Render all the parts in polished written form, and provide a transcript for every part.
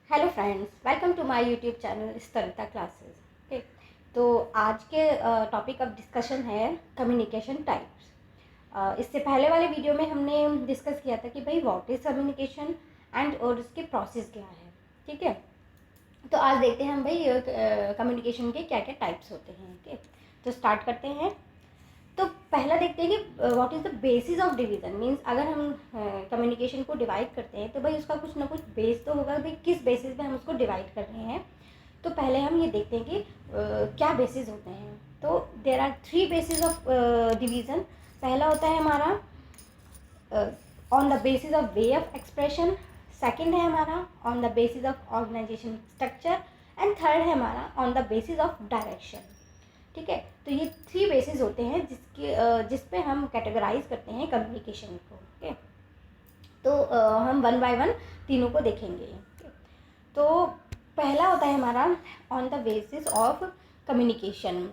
Hello friends, welcome to my YouTube channel Starita classes. Okay, तो आज के टॉपिक ऑफ डिस्कशन है कम्युनिकेशन टाइप्स। इससे पहले वाले वीडियो में हमने डिस्कस किया था कि भाई व्हाट इज़ कम्युनिकेशन एंड और उसके प्रोसेस क्या है। ठीक है, तो आज देखते हैं हम भाई कम्युनिकेशन के क्या क्या टाइप्स होते हैं। ओके, तो स्टार्ट करते हैं। तो पहला देखते हैं कि what is the basis of division. Means अगर हम कम्युनिकेशन को डिवाइड करते हैं तो भाई उसका कुछ ना कुछ बेस तो होगा, भाई किस बेसिस पे हम उसको डिवाइड कर रहे हैं। तो पहले हम ये देखते हैं कि क्या बेसिस होते हैं। तो there are 3 basis of division. पहला होता है हमारा on the basis of way of expression. Second है हमारा on the basis of organisation structure. And third है हमारा on the basis of direction. ठीक है, तो ये 3 बेसिस होते हैं जिस पे हम कैटेगराइज करते हैं कम्युनिकेशन को। ओके, तो हम वन बाय वन तीनों को देखेंगे। तो पहला होता है हमारा on the basis of communication,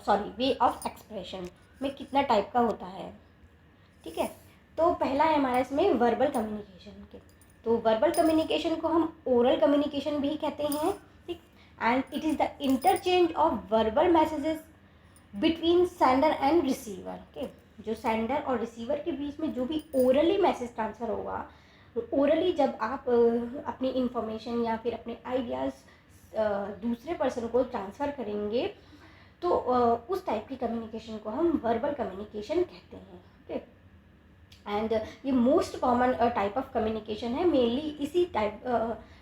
sorry way of expression में कितना टाइप का होता है। ठीक है, तो पहला है हमारा इसमें वर्बल कम्युनिकेशन के। तो वर्बल कम्युनिकेशन को हम ओरल कम्युनिकेशन भी कहते हैं। ठीक, and it is the interchange of verbal messages between sender and receiver. Okay, जो सेंडर और रिसीवर के बीच में जो भी ओरली मैसेज ट्रांसफ़र होगा, ओरली जब आप अपनी इंफॉर्मेशन या फिर अपने आइडियाज़ दूसरे पर्सन को ट्रांसफ़र करेंगे, तो उस टाइप की कम्युनिकेशन को हम वर्बल कम्युनिकेशन कहते हैं। ओके, एंड ये most common type of communication है। मेनली इसी टाइप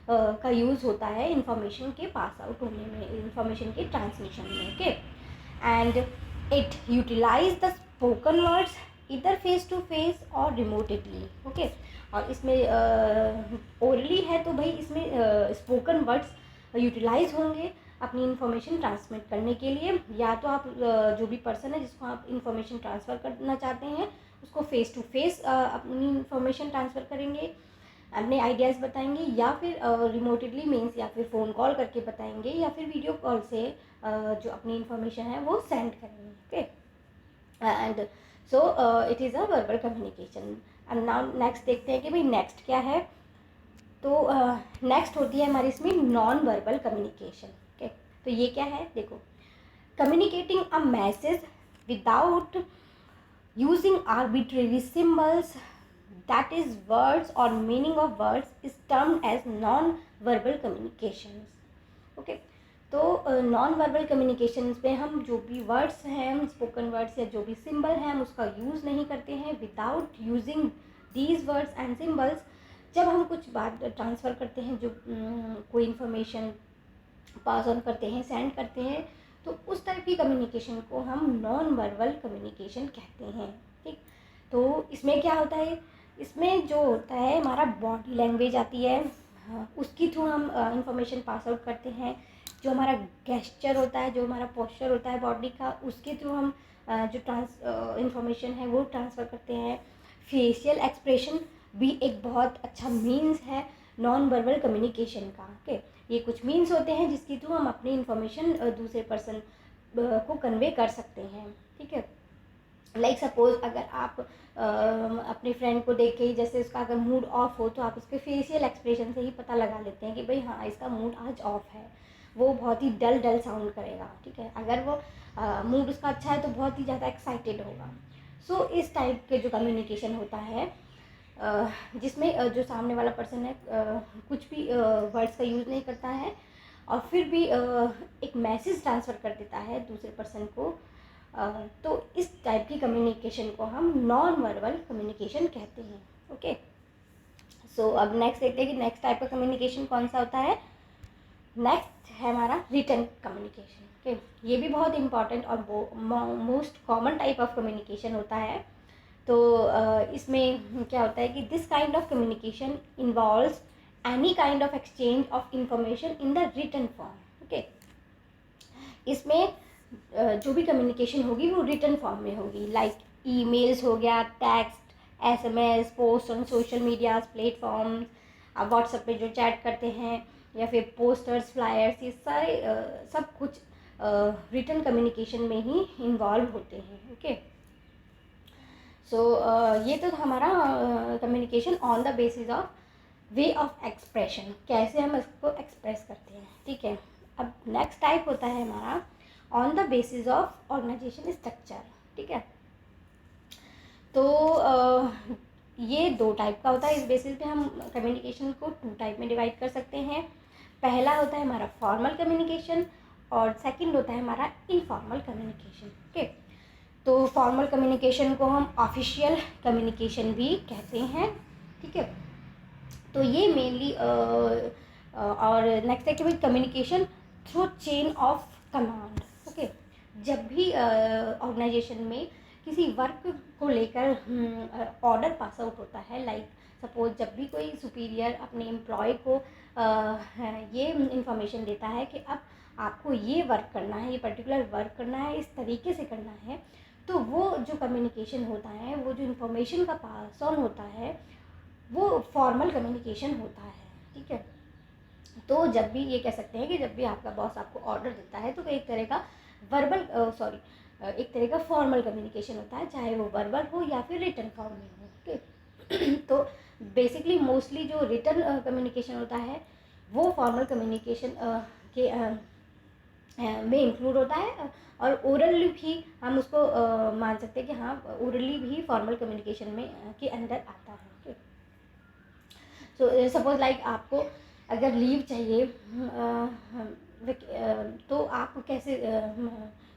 का यूज़ होता है इंफॉर्मेशन के पास आउट होने में, इंफॉर्मेशन के ट्रांसमिशन में। Okay, and it utilise the spoken words इधर फेस टू फेस और रिमोटेडली। ओके, और इसमें ओरली है तो भाई इसमें स्पोकन वर्ड्स यूटिलाइज होंगे अपनी इन्फॉर्मेशन ट्रांसमिट करने के लिए। या तो आप जो भी पर्सन है जिसको आप इन्फॉर्मेशन ट्रांसफ़र करना चाहते हैं उसको फेस टू फेस अपनी इन्फॉर्मेशन ट्रांसफ़र करेंगे, अपने आइडियाज़ बताएंगे, या फिर रिमोटेडली मीन्स या फिर फ़ोन कॉल करके बताएंगे, या फिर वीडियो कॉल से जो अपनी इन्फॉर्मेशन है वो सेंड करेंगे। Okay, and so it is a verbal communication. And now next देखते हैं कि भाई नेक्स्ट क्या है। तो नेक्स्ट होती है हमारी इसमें नॉन वर्बल कम्युनिकेशन। ओके, तो ये क्या है, देखो, communicating a message without using arbitrary symbols, that is words or meaning of words, is termed as non-verbal communications. Okay, तो नॉन वर्बल कम्युनिकेशन पे हम जो भी वर्ड्स हैं, स्पोकन वर्ड्स या जो भी सिंबल हैं, हम उसका यूज़ नहीं करते हैं। Without using these words and symbols, जब हम कुछ बात ट्रांसफ़र करते हैं, जो कोई इन्फॉर्मेशन पास ऑन करते हैं, सेंड करते हैं, तो उस टाइप की कम्युनिकेशन को हम नॉन वर्बल कम्युनिकेशन कहते हैं। ठीक, तो इसमें क्या होता है, इसमें जो होता है हमारा बॉडी लैंग्वेज आती है, उसके थ्रू हम इंफॉर्मेशन पास आउट करते हैं। जो हमारा गेस्चर होता है, जो हमारा पोस्चर होता है बॉडी का, उसके थ्रू हम जो इंफॉर्मेशन है वो ट्रांसफ़र करते हैं। फेशियल एक्सप्रेशन भी एक बहुत अच्छा मीन्स है नॉन वर्बल कम्युनिकेशन का। ओके, ये कुछ मीन्स होते हैं जिसके थ्रू हम अपनी इन्फॉर्मेशन दूसरे पर्सन को कन्वे कर सकते हैं। ठीक है, लाइक सपोज अगर आप अपने फ्रेंड को देख के ही, जैसे उसका अगर मूड ऑफ हो, तो आप उसके फेशियल एक्सप्रेशन से ही पता लगा लेते हैं कि भाई हाँ, इसका मूड आज ऑफ है। वो बहुत ही डल डल साउंड करेगा। ठीक है, अगर वो मूड उसका अच्छा है तो बहुत ही ज़्यादा एक्साइटेड होगा। सो इस टाइप के जो कम्युनिकेशन होता है, जिसमें जो सामने वाला पर्सन है कुछ भी वर्ड्स का यूज़ नहीं करता है और फिर भी एक मैसेज ट्रांसफ़र कर देता है दूसरे पर्सन को, तो इस टाइप की कम्युनिकेशन को हम नॉन वर्बल कम्युनिकेशन कहते हैं। ओके, सो अब नेक्स्ट देखते हैं कि नेक्स्ट टाइप का कम्युनिकेशन कौन सा होता है। नेक्स्ट है हमारा रिटन कम्युनिकेशन। ओके, ये भी बहुत इंपॉर्टेंट और most common type of communication होता है। तो इसमें क्या होता है कि this kind of communication involves any kind of exchange of information in the written form. Okay, इसमें जो भी कम्युनिकेशन होगी वो रिटन फॉर्म में होगी, लाइक ईमेल्स हो गया, text, SMS, post on social media platforms, आप व्हाट्सएप पे जो चैट करते हैं, या फिर पोस्टर्स, फ्लायर्स, ये सारे सब कुछ रिटन कम्युनिकेशन में ही इन्वॉल्व होते हैं। ओके, सो ये तो हमारा communication on the basis of way of expression, कैसे हम इसको नेक्स्ट टाइप होता है हमारा on the basis of organisation structure. ठीक है, तो ये 2 टाइप का होता है। इस बेसिस पे हम कम्युनिकेशन को 2 टाइप में डिवाइड कर सकते हैं। पहला होता है हमारा फॉर्मल कम्युनिकेशन और सेकंड होता है हमारा इनफॉर्मल कम्युनिकेशन। ओके, तो फॉर्मल कम्युनिकेशन को हम ऑफिशियल कम्युनिकेशन भी कहते हैं। ठीक है, तो ये मेनली और नेक्स्ट है कि भाई communication through chain of command. Okay, जब भी ऑर्गेनाइजेशन में किसी वर्क को लेकर ऑर्डर पास आउट होता है, लाइक सपोज जब भी कोई सुपीरियर अपने एम्प्लॉय को ये इंफॉर्मेशन देता है कि अब आपको ये वर्क करना है, ये पर्टिकुलर वर्क करना है, इस तरीके से करना है, तो वो जो कम्युनिकेशन होता है, वो जो इन्फॉर्मेशन का पास ऑन होता है, वो फॉर्मल कम्युनिकेशन होता है। ठीक है, तो जब भी ये कह सकते हैं कि जब भी आपका बॉस आपको ऑर्डर देता है तो एक तरह का एक तरह का फॉर्मल कम्युनिकेशन होता है, चाहे वो वर्बल हो या फिर रिटन फॉर्म में हो। ओके, तो बेसिकली मोस्टली जो रिटन कम्युनिकेशन होता है वो फॉर्मल कम्युनिकेशन के में इंक्लूड होता है, और ओरली भी हम उसको मान सकते हैं कि हाँ, ओरली भी फॉर्मल कम्युनिकेशन में के अंदर आता है। ओके, सो सपोज लाइक आपको अगर लीव चाहिए तो आप कैसे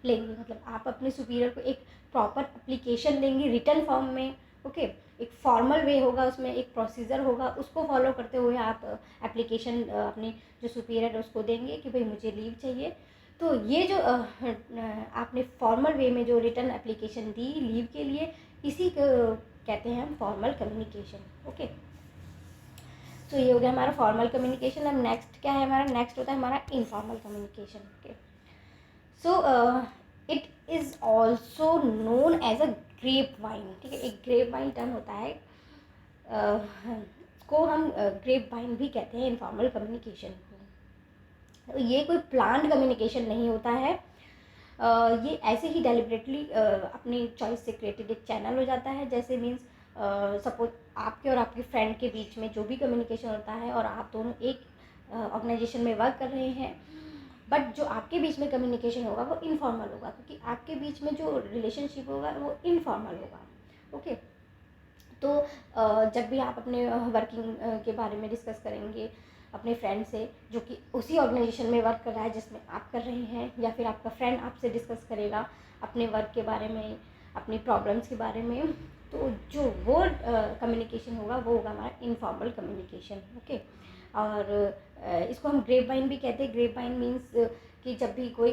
लेंगे, मतलब आप अपने सुपीरियर को एक प्रॉपर एप्लीकेशन देंगे रिटन फॉर्म में। ओके, एक फॉर्मल वे होगा, उसमें एक प्रोसीजर होगा, उसको फॉलो करते हुए आप एप्लीकेशन अपने जो सुपीरियर है उसको देंगे कि भाई मुझे लीव चाहिए। तो ये जो आपने फॉर्मल वे में जो रिटन एप्लीकेशन दी लीव के लिए, इसी को कहते हैं हम फॉर्मल कम्युनिकेशन। ओके, तो ये हो गया हमारा फॉर्मल कम्युनिकेशन। अब नेक्स्ट क्या है हमारा, नेक्स्ट होता है हमारा informal communication. Okay, so it is also known as a grapevine. ठीक है, एक ग्रेप वाइन टर्म होता है, को हम ग्रेप वाइन भी कहते हैं इनफॉर्मल कम्युनिकेशन को। तो ये कोई प्लान्ड कम्युनिकेशन नहीं होता है, ये ऐसे ही डेलिबरेटली अपनी चॉइस से क्रिएटेड एक चैनल हो जाता है। जैसे मीन्स सपोज आपके और आपके फ्रेंड के बीच में जो भी कम्युनिकेशन होता है और आप दोनों एक ऑर्गेनाइजेशन में वर्क कर रहे हैं, बट जो आपके बीच में कम्युनिकेशन होगा वो इनफॉर्मल होगा, क्योंकि आपके बीच में जो रिलेशनशिप होगा वो इनफॉर्मल होगा। ओके, तो जब भी आप अपने वर्किंग के बारे में डिस्कस करेंगे अपने फ्रेंड से जो कि उसी ऑर्गेनाइजेशन में वर्क कर रहा है जिसमें आप कर रहे हैं, या फिर आपका फ्रेंड आपसे डिस्कस करेगा अपने वर्क के बारे में, अपनी प्रॉब्लम्स के बारे में, तो जो वो कम्युनिकेशन होगा वो होगा हमारा इनफॉर्मल कम्युनिकेशन। ओके, और इसको हम ग्रेप वाइन भी कहते हैं। ग्रेप वाइन मीन्स कि जब भी कोई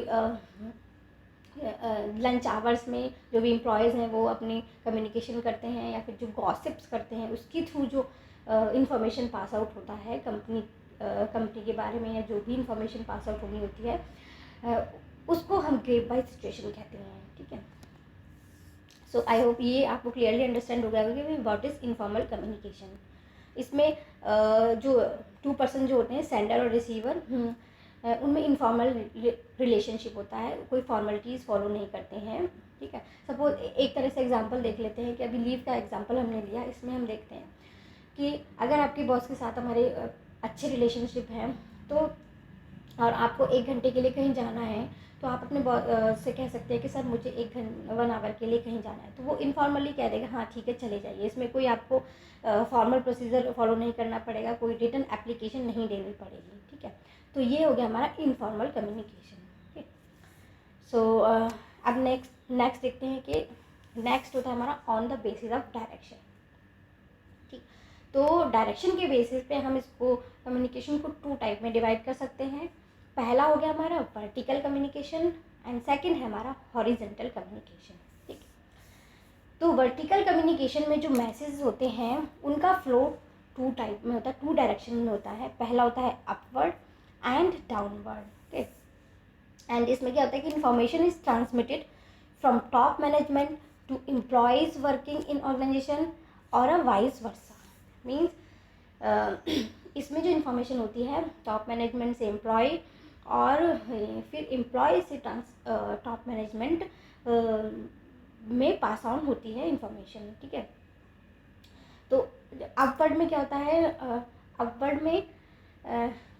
लंच आवर्स में जो भी एम्प्लॉयज़ हैं वो अपनी कम्युनिकेशन करते हैं, या फिर जो गॉसिप्स करते हैं उसके थ्रू जो इंफॉर्मेशन पास आउट होता है कंपनी के बारे में, या जो भी इंफॉर्मेशन पास आउट होनी होती है उसको हम ग्रेप वाइन सिचुएशन कहते हैं। ठीक है, सो आई होप ये आपको क्लियरली अंडरस्टैंड हो गया होगा कि व्हाट इज़ इनफॉर्मल कम्युनिकेशन। इसमें जो 2 पर्सन जो होते हैं सेंडर और रिसीवर, उनमें इनफॉर्मल रिलेशनशिप होता है, कोई फॉर्मेलिटीज़ फॉलो नहीं करते हैं। ठीक है, सपोज एक तरह से एग्जांपल देख लेते हैं कि अभी लीव का एग्जांपल हमने लिया, इसमें हम देखते हैं कि अगर आपके बॉस के साथ हमारे अच्छे रिलेशनशिप हैं, तो और आपको 1 घंटे के लिए कहीं जाना है, तो आप अपने से कह सकते हैं कि सर मुझे 1 आवर के लिए कहीं जाना है, तो वो इनफॉर्मली कह देगा हाँ ठीक है चले जाइए। इसमें कोई आपको फॉर्मल प्रोसीजर फॉलो नहीं करना पड़ेगा, कोई रिटन एप्लीकेशन नहीं देनी पड़ेगी। ठीक है, तो ये हो गया हमारा इनफॉर्मल कम्युनिकेशन। ठीक, सो अब नेक्स्ट देखते हैं कि नेक्स्ट होता है हमारा on the basis of direction. ठीक, तो डायरेक्शन के बेसिस पे हम इसको कम्युनिकेशन को 2 टाइप में डिवाइड कर सकते हैं। पहला हो गया हमारा वर्टिकल कम्युनिकेशन एंड सेकंड है हमारा हॉरिजॉन्टल कम्युनिकेशन। ठीक, तो वर्टिकल कम्युनिकेशन में जो मैसेज होते हैं उनका फ्लो 2 टाइप में होता है, 2 डायरेक्शन में होता है। पहला होता है upward and downward. Okay, and इसमें क्या होता है कि information is transmitted from top management to employees working in organisation और अ वाइस वर्सा। मीन्स इसमें जो इन्फॉर्मेशन होती है टॉप मैनेजमेंट से एम्प्लॉय, और फिर एम्प्लॉय से टॉप मैनेजमेंट में पास ऑन होती है इन्फॉर्मेशन। ठीक है, तो अपवर्ड में क्या होता है, अपवर्ड में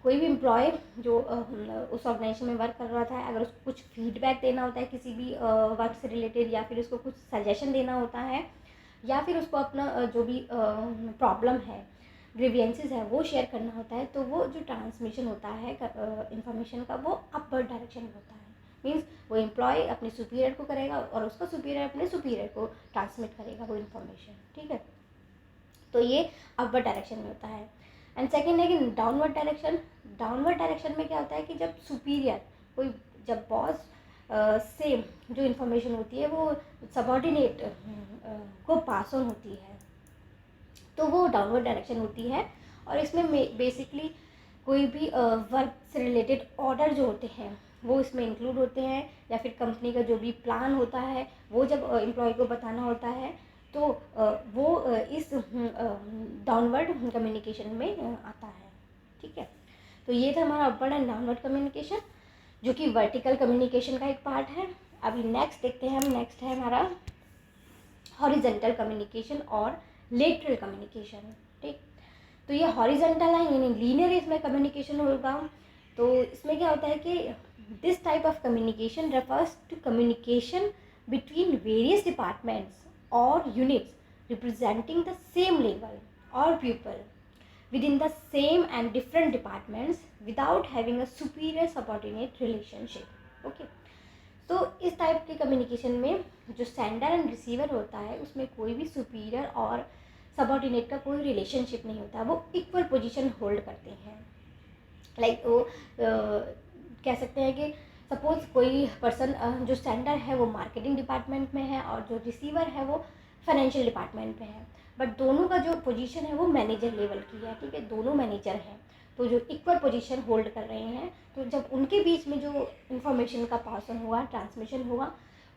कोई भी एम्प्लॉय जो उस ऑर्गेनाइजेशन में वर्क कर रहा था, अगर उसको कुछ फीडबैक देना होता है किसी भी वर्क से रिलेटेड, या फिर उसको कुछ सजेशन देना होता है, या फिर उसको अपना जो भी प्रॉब्लम है, ग्रीवियंसेस है, वो शेयर करना होता है, तो वो जो ट्रांसमिशन होता है इंफॉर्मेशन का, वो अपवर्ड डायरेक्शन में होता है। मीन्स वो एम्प्लॉय अपने सुपीरियर को करेगा और उसका सुपीरियर अपने सुपीरियर को ट्रांसमिट करेगा वो इन्फॉर्मेशन, ठीक है। तो ये अपवर्ड डायरेक्शन में होता है। एंड सेकेंड है कि डाउनवर्ड डायरेक्शन। डाउनवर्ड डायरेक्शन में क्या होता है कि जब सुपीरियर कोई, जब बॉस से जो इन्फॉर्मेशन होती है वो सबऑर्डिनेट को पास ऑन होती है, तो वो डाउनवर्ड डायरेक्शन होती है। और इसमें बेसिकली कोई भी वर्क से रिलेटेड ऑर्डर जो होते हैं वो इसमें इंक्लूड होते हैं, या फिर कंपनी का जो भी प्लान होता है वो जब एम्प्लॉय को बताना होता है, तो वो इस डाउनवर्ड कम्युनिकेशन में आता है, ठीक है। तो ये था हमारा अपवर्ड एंड डाउनवर्ड कम्युनिकेशन, जो कि वर्टिकल कम्युनिकेशन का एक पार्ट है। अभी नेक्स्ट देखते हैं हम, नेक्स्ट है हमारा हॉरिजेंटल कम्युनिकेशन और लेटरल कम्युनिकेशन, ठीक। तो ये हॉरिजेंटल है, यानी लीनियर इसमें कम्युनिकेशन होगा। तो इसमें क्या होता है कि this type of communication refers to communication between various departments और units representing the same level और people within the same and different departments without having a superior subordinate relationship, okay। तो इस टाइप के कम्युनिकेशन में जो sender and receiver होता है उसमें कोई भी सुपीरियर और सबऑर्डिनेट का कोई रिलेशनशिप नहीं होता, वो इक्वल पोजीशन होल्ड करते हैं। लाइक वो कह सकते हैं कि सपोज कोई पर्सन जो सेंडर है वो मार्केटिंग डिपार्टमेंट में है और जो रिसीवर है वो फाइनेंशियल डिपार्टमेंट में है, बट दोनों का जो पोजीशन है वो मैनेजर लेवल की है, ठीक है, दोनों मैनेजर हैं। तो जो इक्वल पोजीशन होल्ड कर रहे हैं, तो जब उनके बीच में जो इन्फॉर्मेशन का पास ऑन हुआ, ट्रांसमिशन हुआ,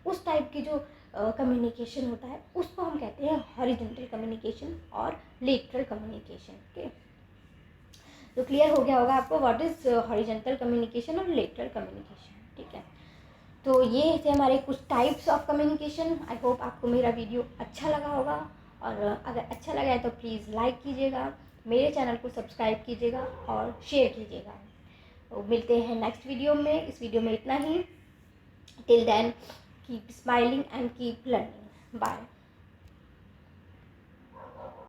उस टाइप की जो कम्युनिकेशन होता है उसको हम कहते हैं हॉरिजॉन्टल कम्युनिकेशन और लेटरल कम्युनिकेशन, ठीक। तो क्लियर हो गया होगा आपको व्हाट इज़ हॉरिजॉन्टल कम्युनिकेशन और लेटरल कम्युनिकेशन, ठीक है। तो ये थे हमारे कुछ types of communication. I hope आपको मेरा वीडियो अच्छा लगा होगा, और अगर अच्छा लगा है तो प्लीज़ लाइक कीजिएगा, मेरे चैनल को सब्सक्राइब कीजिएगा और शेयर कीजिएगा। तो मिलते हैं नेक्स्ट वीडियो में। इस वीडियो में इतना ही। Till then keep smiling and keep learning. Bye.